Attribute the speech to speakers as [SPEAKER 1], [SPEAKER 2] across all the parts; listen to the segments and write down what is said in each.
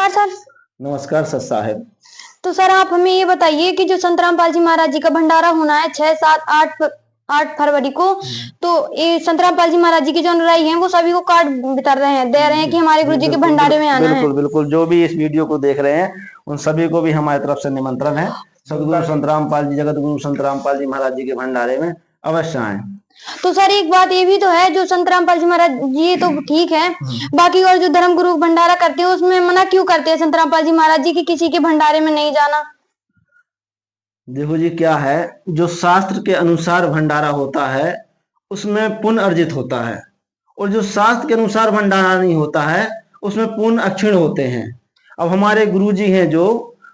[SPEAKER 1] नमस्कार सर।
[SPEAKER 2] नमस्कार सर साहब।
[SPEAKER 1] तो सर आप हमें ये बताइए कि जो संत रामपाल जी महाराज जी का भंडारा होना है 6, 7, 8 फरवरी को, तो ये संत रामपाल जी महाराज जी के जो अनुयायी हैं वो सभी को कार्ड वितर रहे हैं, दे रहे हैं कि हमारे गुरु जी के
[SPEAKER 2] बिल्कुल
[SPEAKER 1] भंडारे में आना है।
[SPEAKER 2] बिल्कुल बिल्कुल जो भी इस वीडियो को देख रहे हैं उन सभी को भी हमारी तरफ से निमंत्रण है। सदगुरु संत रामपाल जी, जगत गुरु संत रामपाल जी महाराज जी के भंडारे में अवश्य आए।
[SPEAKER 1] तो सर एक बात ये भी तो है, जो संत रामपाल जी महाराज जी तो ठीक है, बाकी और जो धर्म गुरु भंडारा करते हैं उसमें मना क्यों करते हैं संत रामपाल जी महाराज जी की किसी के भंडारे में नहीं जाना?
[SPEAKER 2] देखो जी, क्या है, जो शास्त्र के अनुसार भंडारा होता है उसमें पुण्य अर्जित होता है, और जो शास्त्र के अनुसार भंडारा नहीं होता है उसमें पुण्य अक्षीण होते हैं। अब हमारे गुरुजी हैं जो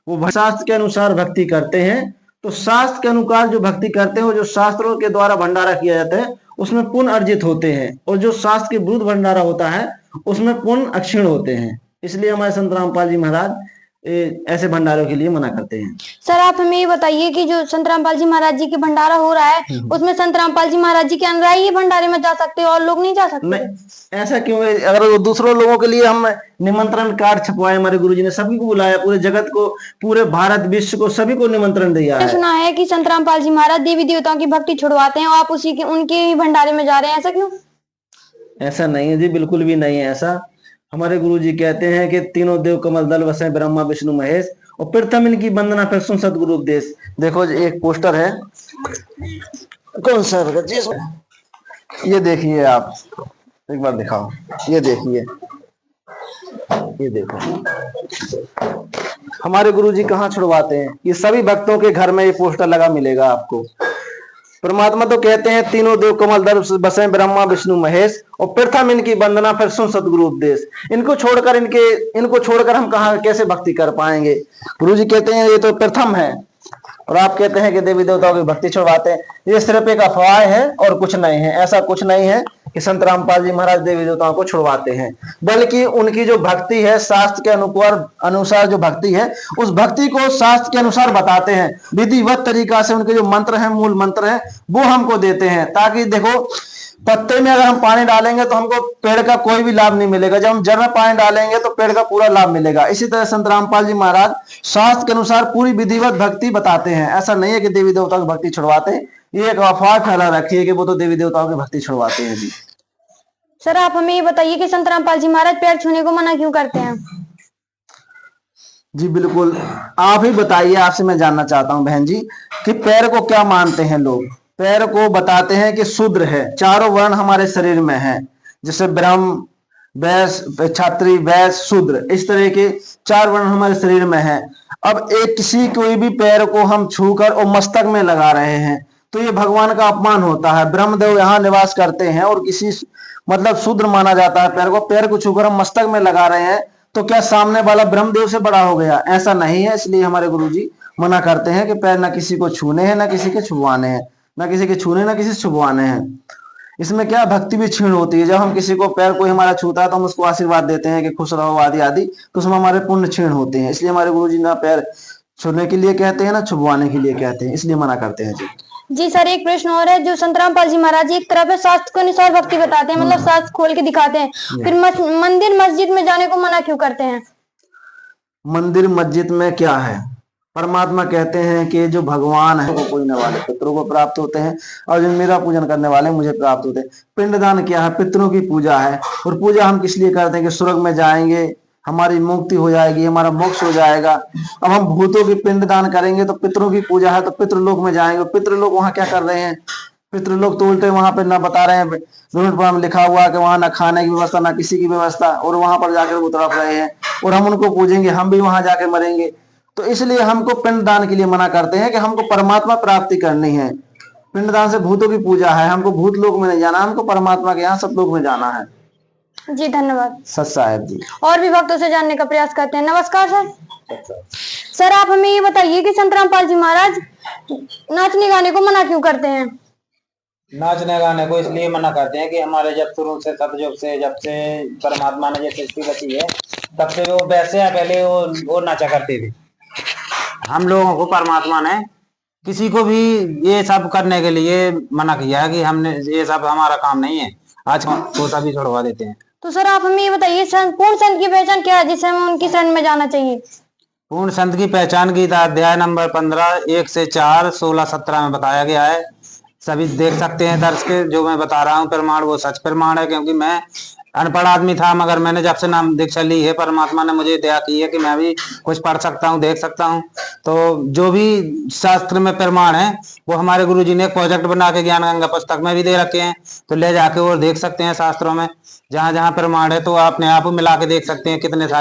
[SPEAKER 2] वो शास्त्र के अनुसार भक्ति करते हैं, तो शास्त्र के अनुसार जो भक्ति करते हैं वो जो शास्त्रों के द्वारा भंडारा किया जाता है उसमें पुण्य अर्जित होते हैं, और जो शास्त्र के विरुद्ध भंडारा होता है उसमें पुण्य अक्षीण होते हैं। इसलिए हमारे संत रामपाल जी महाराज ऐसे भंडारों के लिए मना करते हैं।
[SPEAKER 1] सर आप हमें ये बताइए कि जो संत रामपाल जी महाराज जी के भंडारा हो रहा है उसमें संत रामपाल जी महाराज जी के अनुयायी ही भंडारे में जा सकते हैं और लोग नहीं जा सकते?
[SPEAKER 2] नहीं, ऐसा क्यों है? अगर वो दूसरों लोगों के लिए हम निमंत्रण कार्ड छपवाए, हमारे गुरुजी ने सभी को बुलाया, पूरे जगत को, पूरे भारत विश्व को, सभी को निमंत्रण दिया है।
[SPEAKER 1] सुना है कि संत रामपाल जी महाराज देवी देवताओं की भक्ति छुड़वाते हैं और आप उसी के उनके ही भंडारे में जा रहे हैं, ऐसा क्यों?
[SPEAKER 2] ऐसा नहीं है जी, बिल्कुल भी नहीं है ऐसा। हमारे गुरुजी कहते हैं कि तीनों देव कमल दल वसे, ब्रह्मा विष्णु महेश, और प्रथम इनकी वंदना फिर सुन सतगुरु उपदेश। देखो जी, एक पोस्टर है, कौन सा जी, ये देखिए आप, एक बार दिखाओ, ये देखिए, ये देखो हमारे गुरुजी कहाँ छुड़वाते हैं। ये सभी भक्तों के घर में ये पोस्टर लगा मिलेगा आपको। परमात्मा तो कहते हैं तीनों देव कमल दल बसे, ब्रह्मा विष्णु महेश, और प्रथम इनकी वंदना फिर सुन सतगुरु उपदेश। इनको छोड़कर हम कहाँ कैसे भक्ति कर पाएंगे? गुरु जी कहते हैं ये तो प्रथम है, और आप कहते हैं कि देवी देवताओं की भक्ति छुड़वाते हैं। ये सिर्फ एक अफवाह है और कुछ नहीं है। ऐसा कुछ नहीं है कि संत रामपाल जी महाराज देवी देवताओं को छुड़वाते हैं, बल्कि उनकी जो भक्ति है, शास्त्र के अनुसार जो भक्ति है, उस भक्ति को शास्त्र के अनुसार बताते हैं, विधिवत तरीका से। उनके जो मंत्र हैं, मूल मंत्र हैं, वो हमको देते हैं, ताकि देखो, पत्ते में अगर हम पानी डालेंगे तो हमको पेड़ का कोई भी लाभ नहीं मिलेगा, जब हम जड़ में पानी डालेंगे तो पेड़ का पूरा लाभ मिलेगा। इसी तरह संत रामपाल जी महाराज शास्त्र के अनुसार पूरी विधिवत भक्ति बताते हैं। ऐसा नहीं है कि देवी देवताओं की भक्ति छुड़वाते हैं, ये एक अफवाह फैला रखी है कि वो तो देवी देवताओं की भक्ति छुड़वाते हैं जी।
[SPEAKER 1] सर आप हमें ये बताइए कि संत रामपाल जी महाराज पैर छूने को मना क्यों करते हैं?
[SPEAKER 2] जी बिल्कुल, आप ही बताइए, आपसे मैं जानना चाहता हूं बहन जी कि पैर को क्या मानते हैं लोग। पैर को बताते हैं कि शूद्र है, चारों वर्ण हमारे शरीर में है, जैसे ब्रह्म, वैश्य, क्षत्रिय, वैश्य, शूद्र, इस तरह के 4 वर्ण हमारे शरीर में है। अब एक किसी कोई भी पैर को हम छूकर और मस्तक में लगा रहे हैं तो ये भगवान का अपमान होता है। ब्रह्मदेव यहाँ निवास करते हैं और किसी मतलब शूद्र माना जाता है पैर को। पैर को छूकर हम मस्तक में लगा रहे हैं तो क्या सामने वाला ब्रह्मदेव से बड़ा हो गया? ऐसा नहीं है। इसलिए हमारे गुरुजी मना करते हैं कि पैर ना किसी को छूने हैं, ना किसी के छुपवाने हैं, ना किसी के छूने, ना किसी से छुपवाने हैं। इसमें क्या भक्ति भी क्षीण होती है। जब हम किसी को पैर कोई हमारा छूता है तो हम उसको आशीर्वाद देते हैं कि खुश रहो आदि आदि, तो उसमें हमारे पुण्य क्षीण होते हैं। इसलिए हमारे गुरुजी ना पैर छूने के लिए कहते हैं, ना छुपवाने के लिए कहते हैं, इसलिए मना करते हैं जी।
[SPEAKER 1] जी सर एक प्रश्न और है, जो संत रामपाल जी महाराज जी एक तरफ है शास्त्र के अनुसार भक्ति बताते हैं, मतलब शास्त्र खोल के दिखाते हैं, फिर मंदिर मस्जिद में जाने को मना क्यों करते हैं?
[SPEAKER 2] मंदिर मस्जिद में क्या है? परमात्मा कहते हैं कि जो भगवान है वो पूजने वाले पितरों को प्राप्त होते हैं, और जो मेरा पूजन करने वाले मुझे प्राप्त होते हैं। पिंडदान क्या है? पितरों की पूजा है। और पूजा हम किस लिए करते हैं? कि स्वर्ग में जाएंगे, हमारी मुक्ति हो जाएगी, हमारा मोक्ष हो जाएगा। अब हम भूतों की पिंडदान करेंगे तो पितरों की पूजा है तो पितृलोक में जाएंगे। पितृलोक वहां क्या कर रहे हैं? पितृलोक तो उल्टे वहां पर ना बता रहे हैं, में लिखा हुआ कि वहां ना खाने की व्यवस्था, ना किसी की व्यवस्था, और वहां पर जाकर वो तड़प रहे हैं, और हम उनको पूजेंगे, हम भी वहां जाकर मरेंगे। तो इसलिए हमको पिंडदान के लिए मना करते हैं कि हमको परमात्मा प्राप्ति करनी है। पिंडदान से भूतों की पूजा है, हमको भूत लोक में नहीं जाना, हमको परमात्मा के यहाँ सब लोग में जाना है
[SPEAKER 1] जी। धन्यवाद
[SPEAKER 2] सत साहेब जी।
[SPEAKER 1] और भी भक्तों से जानने का प्रयास करते हैं। नमस्कार सर। सर आप हमें ये बताइए कि संत रामपाल जी महाराज नाचने गाने को मना क्यों करते हैं?
[SPEAKER 3] नाचने गाने को इसलिए मना करते हैं कि हमारे जब शुरू से सतयुग से, जब से परमात्मा ने ये सृष्टि रची है तब से वो वैसे है, पहले वो नाचा करते थे। हम लोगों को परमात्मा ने किसी को भी ये सब करने के लिए मना किया है कि हमने ये सब हमारा काम नहीं है। आज वो सभी छोड़वा देते हैं।
[SPEAKER 1] तो सर आप हमें ये बताइए पूर्ण संत की पहचान क्या है जिससे हमें उनकी शरण में जाना चाहिए?
[SPEAKER 3] पूर्ण संत की पहचान गीता अध्याय नंबर 15 1 से 4 16 17 में बताया गया है। सभी देख सकते हैं दर्श के, जो मैं बता रहा हूँ प्रमाण वो सच प्रमाण है, क्योंकि मैं अनपढ़ आदमी था, मगर मैंने जब से नाम दीक्षा ली है परमात्मा ने मुझे दया की है कि मैं भी कुछ पढ़ सकता हूँ, देख सकता हूँ। तो जो भी शास्त्र में प्रमाण है वो हमारे गुरुजी ने एक प्रोजेक्ट बना के ज्ञान गंगा पुस्तक में भी दे रखे हैं, तो ले जाके और देख सकते हैं शास्त्रों में जहां जहां प्रमाण है, तो अपने आप मिला के देख सकते हैं कितने